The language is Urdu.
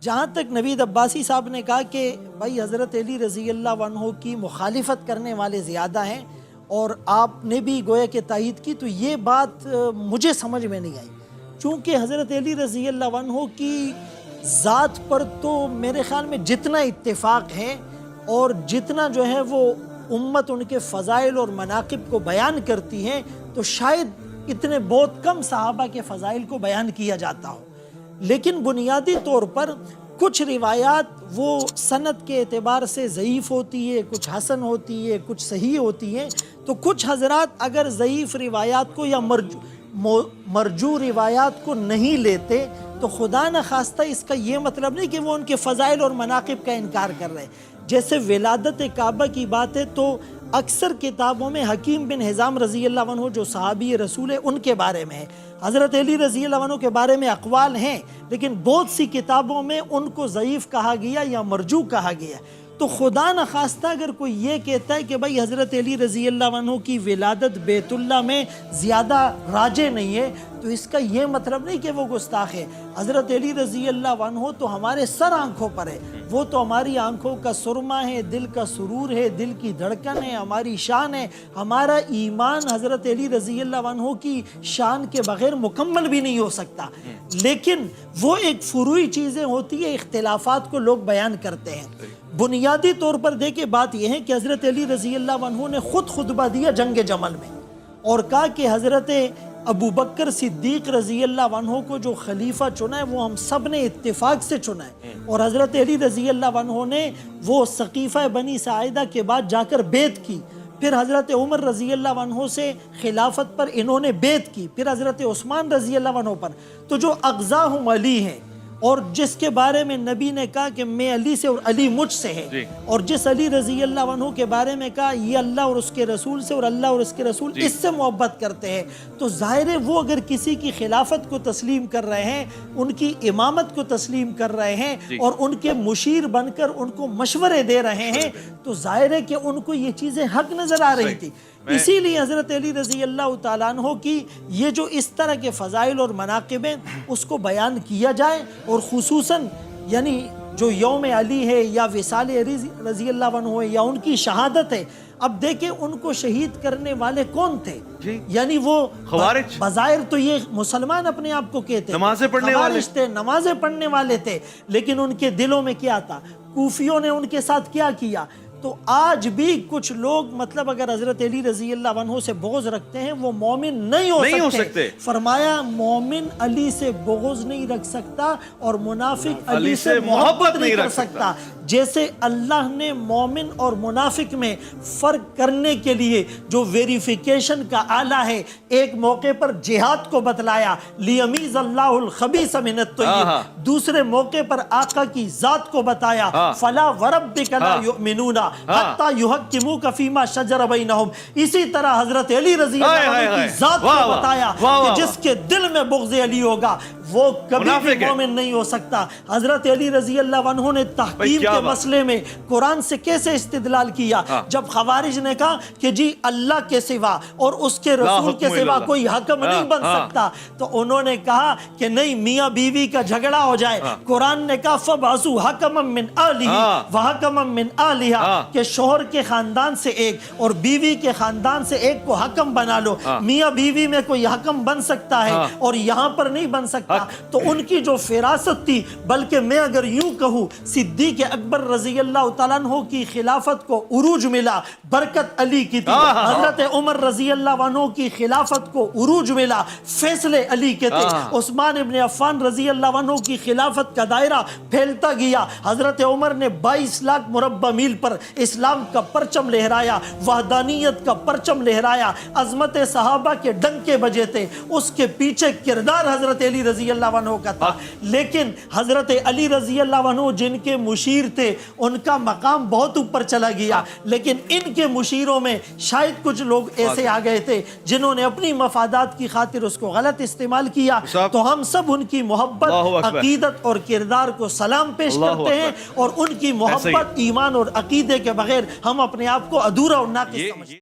جہاں تک نوید عباسی صاحب نے کہا کہ بھائی حضرت علی رضی اللہ عنہ کی مخالفت کرنے والے زیادہ ہیں اور آپ نے بھی گویا کہ تائید کی، تو یہ بات مجھے سمجھ میں نہیں آئی، چونکہ حضرت علی رضی اللہ عنہ کی ذات پر تو میرے خیال میں جتنا اتفاق ہے اور جتنا جو ہے وہ امت ان کے فضائل اور مناقب کو بیان کرتی ہے، تو شاید اتنے بہت کم صحابہ کے فضائل کو بیان کیا جاتا ہو۔ لیکن بنیادی طور پر کچھ روایات وہ سند کے اعتبار سے ضعیف ہوتی ہے، کچھ حسن ہوتی ہے، کچھ صحیح ہوتی ہے، تو کچھ حضرات اگر ضعیف روایات کو یا مرجو روایات کو نہیں لیتے تو خدا نخواستہ اس کا یہ مطلب نہیں کہ وہ ان کے فضائل اور مناقب کا انکار کر رہے ہیں۔ جیسے ولادت کعبہ کی بات ہے تو اکثر کتابوں میں حکیم بن حزام رضی اللہ عنہ جو صحابی رسول ہے ان کے بارے میں ہے، حضرت علی رضی اللہ عنہ کے بارے میں اقوال ہیں، لیکن بہت سی کتابوں میں ان کو ضعیف کہا گیا یا مرجو کہا گیا۔ تو خدا نخواستہ اگر کوئی یہ کہتا ہے کہ بھائی حضرت علی رضی اللہ عنہ کی ولادت بیت اللہ میں زیادہ راجع نہیں ہے، تو اس کا یہ مطلب نہیں کہ وہ گستاخ ہے۔ حضرت علی رضی اللہ عنہ تو ہمارے سر آنکھوں پر ہے، وہ تو ہماری آنکھوں کا سرما ہے، دل کا سرور ہے، دل کی دھڑکن ہے، ہماری شان ہے۔ ہمارا ایمان حضرت علی رضی اللہ عنہ کی شان کے بغیر مکمل بھی نہیں ہو سکتا، لیکن وہ ایک فروعی چیزیں ہوتی ہیں، اختلافات کو لوگ بیان کرتے ہیں۔ بنیادی طور پر دیکھیں بات یہ ہے کہ حضرت علی رضی اللہ عنہ نے خود خطبہ دیا جنگ جمل میں اور کہا کہ حضرت ابو بکر صدیق رضی اللہ عنہ کو جو خلیفہ چنا ہے وہ ہم سب نے اتفاق سے چنا ہے، اور حضرت علی رضی اللہ عنہ نے وہ سقیفہ بنی ساعدہ کے بعد جا کر بیعت کی، پھر حضرت عمر رضی اللہ عنہ سے خلافت پر انہوں نے بیعت کی، پھر حضرت عثمان رضی اللہ عنہ پر۔ تو جو اغزاہم علی ہیں اور جس کے بارے میں نبی نے کہا کہ میں علی سے اور علی مجھ سے ہے، اور جس علی رضی اللہ عنہ کے بارے میں کہا یہ اللہ اور اس کے رسول سے اور اللہ اور اس کے رسول اس سے محبت کرتے ہیں، تو ظاہر ہے وہ اگر کسی کی خلافت کو تسلیم کر رہے ہیں، ان کی امامت کو تسلیم کر رہے ہیں اور ان کے مشیر بن کر ان کو مشورے دے رہے ہیں، تو ظاہر ہے کہ ان کو یہ چیزیں حق نظر آ رہی تھی۔ اسی لیے حضرت علی رضی اللہ تعالیٰ عنہ کی یہ جو اس طرح کے فضائل اور مناقب ہیں اس کو بیان کیا جائے، اور خصوصاً یعنی جو یوم علی ہے یا وصال علی رضی اللہ عنہ ہے یا ان کی شہادت ہے، اب دیکھیں ان کو شہید کرنے والے کون تھے؟ یعنی وہ خوارج، بظاہر تو یہ مسلمان اپنے آپ کو کہتے نمازیں پڑھنے والے تھے، نمازیں پڑھنے والے تھے، لیکن ان کے دلوں میں کیا تھا؟ کوفیوں نے ان کے ساتھ کیا کیا؟ تو آج بھی کچھ لوگ مطلب اگر حضرت علی رضی اللہ عنہ سے بغض رکھتے ہیں وہ مومن نہیں ہو سکتے۔ فرمایا مومن علی سے بغض نہیں رکھ سکتا اور منافق علی سے محبت نہیں کر سکتا۔ جیسے اللہ نے مومن اور منافق میں فرق کرنے کے لیے جو ویریفیکیشن کا آلہ ہے، ایک موقع پر جہاد کو بتلایا، لیمیز اللہ الخبیث من الطیب، دوسرے موقع پر آقا کی ذات کو بتایا، فلا وربک لا یؤمنون حتی یحکموک فیما شجر بینہم۔ اسی طرح حضرت علی رضی اللہ عنہ کی ذات کو بتایا کہ جس کے دل میں بغض علی ہوگا وہ کبھی بھی مومن نہیں ہو سکتا۔ حضرت علی رضی اللہ عنہ نے تحکیم کے مسئلے میں قرآن سے کیسے استدلال کیا؟ جب خوارج نے کہا کہ جی اللہ کے سوا اور اس کے رسول کے سوا کوئی حکم نہیں بن سکتا، تو انہوں نے کہا کہ نہیں، میاں بیوی کا جھگڑا ہو جائے، قرآن نے کہا فَبْعَثُوا حَكَمًا مِّنْ أَهْلِهِ وَحَكَمًا مِّنْ أَهْلِهَا، کہ شوہر کے خاندان سے ایک اور بیوی کے خاندان سے ایک کو حکم بنا لو۔ میاں بیوی میں کوئی حکم بن سکتا ہے اور یہاں پر نہیں بن سکتا۔ تو ان کی جو فراست تھی، بلکہ میں اگر یوں کہوں صدیق اکبر رضی اللہ تعالیٰ عنہ کی خلافت کو عروج ملا، برکت علی کی تھی۔ حضرت عمر رضی اللہ عنہ کی خلافت کو عروج ملا، فیصلے علی کے تھے۔ عثمان ابن عفان رضی اللہ عنہ کی خلافت کا دائرہ پھیلتا گیا۔ حضرت عمر نے 22 لاکھ مربع میل پر اسلام کا پرچم لہرایا، وحدانیت کا پرچم لہرایا، عظمت صحابہ کے ڈنکے بجے تھے، اس کے پیچھے کردار حضرت علی رضی اللہ عنہ کا تھا۔ لیکن حضرت علی رضی اللہ عنہ جن کے مشیر تھے ان کا مقام بہت اوپر چلا گیا، لیکن ان کے مشیروں میں شاید کچھ لوگ ایسے آ گئے تھے جنہوں نے اپنی مفادات کی خاطر اس کو غلط استعمال کیا۔ تو ہم سب ان کی محبت، عقیدت اور کردار کو سلام پیش کرتے ہیں، اور ان کی محبت، ایمان اور عقیدے کے بغیر ہم اپنے آپ کو ادھورا اور ناقص سمجھتے ہیں۔